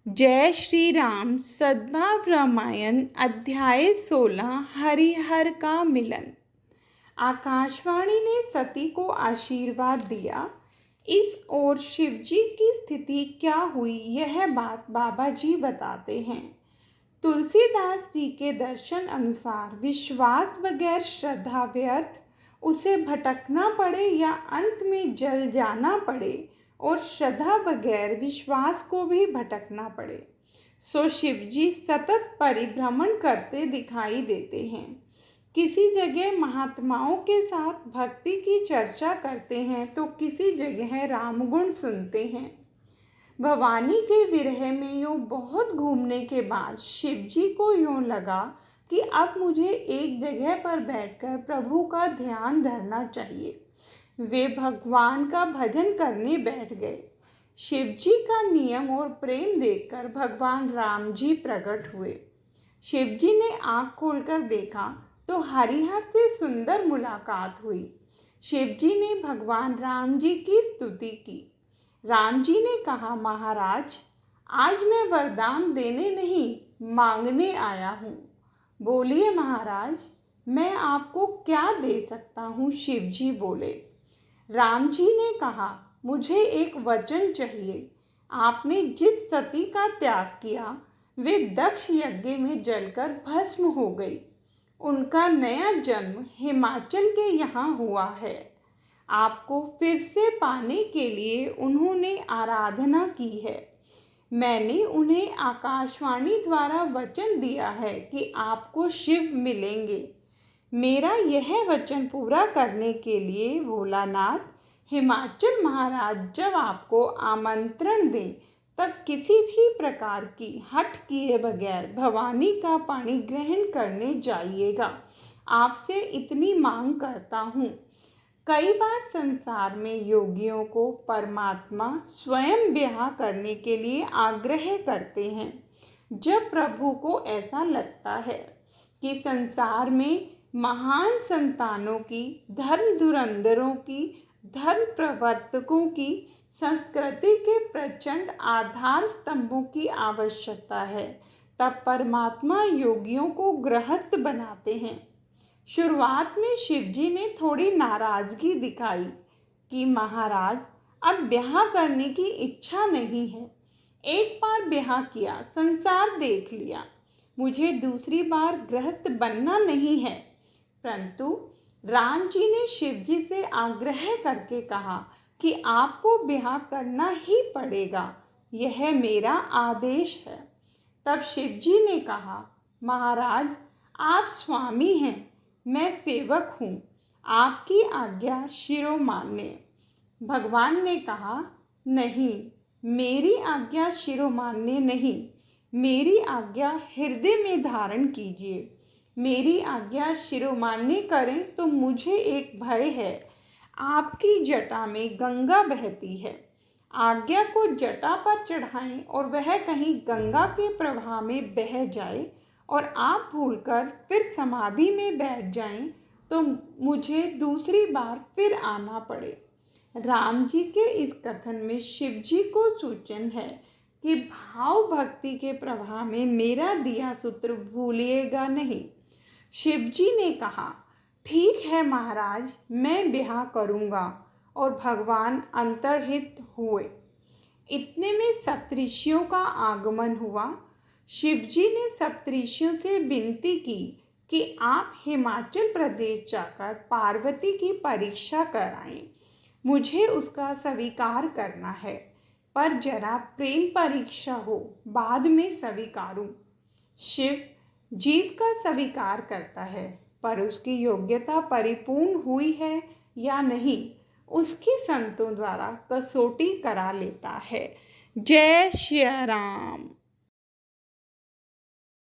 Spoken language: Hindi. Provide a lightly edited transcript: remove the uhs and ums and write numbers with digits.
जय श्री राम। सद्भाव रामायण अध्याय 16 हरिहर का मिलन। आकाशवाणी ने सती को आशीर्वाद दिया। इस ओर शिवजी की स्थिति क्या हुई, यह बात बाबा जी बताते हैं। तुलसीदास जी के दर्शन अनुसार विश्वास बगैर श्रद्धा व्यर्थ, उसे भटकना पड़े या अंत में जल जाना पड़े, और श्रद्धा बगैर विश्वास को भी भटकना पड़े। सो शिवजी सतत परिभ्रमण करते दिखाई देते हैं। किसी जगह महात्माओं के साथ भक्ति की चर्चा करते हैं तो किसी जगह रामगुण सुनते हैं। भवानी के विरह में यूँ बहुत घूमने के बाद शिवजी को यूँ लगा कि अब मुझे एक जगह पर बैठकर प्रभु का ध्यान धरना चाहिए। वे भगवान का भजन करने बैठ गए। शिवजी का नियम और प्रेम देखकर भगवान राम जी प्रकट हुए। शिवजी ने आँख खोलकर देखा तो हरिहर से सुंदर मुलाकात हुई। शिवजी ने भगवान राम जी की स्तुति की। राम जी ने कहा, महाराज, आज मैं वरदान देने नहीं मांगने आया हूँ। बोलिए महाराज, मैं आपको क्या दे सकता हूँ? शिवजी बोले। राम जी ने कहा, मुझे एक वचन चाहिए। आपने जिस सती का त्याग किया वे दक्ष यज्ञ में जलकर भस्म हो गई। उनका नया जन्म हिमाचल के यहाँ हुआ है। आपको फिर से पाने के लिए उन्होंने आराधना की है। मैंने उन्हें आकाशवाणी द्वारा वचन दिया है कि आपको शिव मिलेंगे। मेरा यह वचन पूरा करने के लिए भोलानाथ हिमाचल महाराज जब आपको आमंत्रण दें तब किसी भी प्रकार की हट किए बगैर भवानी का पानी ग्रहण करने जाइएगा। आपसे इतनी मांग करता हूँ। कई बार संसार में योगियों को परमात्मा स्वयं ब्याह करने के लिए आग्रह करते हैं। जब प्रभु को ऐसा लगता है कि संसार में महान संतानों की, धर्म धुरंधरों की, धर्म प्रवर्तकों की, संस्कृति के प्रचंड आधार स्तंभों की आवश्यकता है, तब परमात्मा योगियों को गृहस्थ बनाते हैं। शुरुआत में शिवजी ने थोड़ी नाराजगी दिखाई कि महाराज, अब ब्याह करने की इच्छा नहीं है। एक बार ब्याह किया, संसार देख लिया, मुझे दूसरी बार गृहस्थ बनना नहीं है। परंतु राम जी ने शिवजी से आग्रह करके कहा कि आपको ब्याह करना ही पड़ेगा, यह मेरा आदेश है। तब शिवजी ने कहा, महाराज, आप स्वामी हैं, मैं सेवक हूँ, आपकी आज्ञा शिरोमान्य। भगवान ने कहा, नहीं, मेरी आज्ञा शिरोमान्य नहीं, मेरी आज्ञा हृदय में धारण कीजिए। मेरी आज्ञा शिरोमान्य करें तो मुझे एक भय है। आपकी जटा में गंगा बहती है। आज्ञा को जटा पर चढ़ाएं और वह कहीं गंगा के प्रवाह में बह जाए और आप भूलकर फिर समाधि में बैठ जाएं तो मुझे दूसरी बार फिर आना पड़े। राम जी के इस कथन में शिव जी को सूचन है कि भाव भक्ति के प्रवाह में मेरा दिया सूत्र भूलिएगा नहीं। शिवजी ने कहा, ठीक है महाराज, मैं ब्याह करूँगा, और भगवान अंतर्हित हुए। इतने में सप्तऋषियों का आगमन हुआ। शिवजी ने सप्तऋषियों से विनती की कि आप हिमाचल प्रदेश जाकर पार्वती की परीक्षा कराएं। मुझे उसका स्वीकार करना है, पर जरा प्रेम परीक्षा हो, बाद में स्वीकारूं। शिव जीव का स्वीकार करता है, पर उसकी योग्यता परिपूर्ण हुई है या नहीं, उसकी संतों द्वारा कसौटी करा लेता है। जय श्री राम।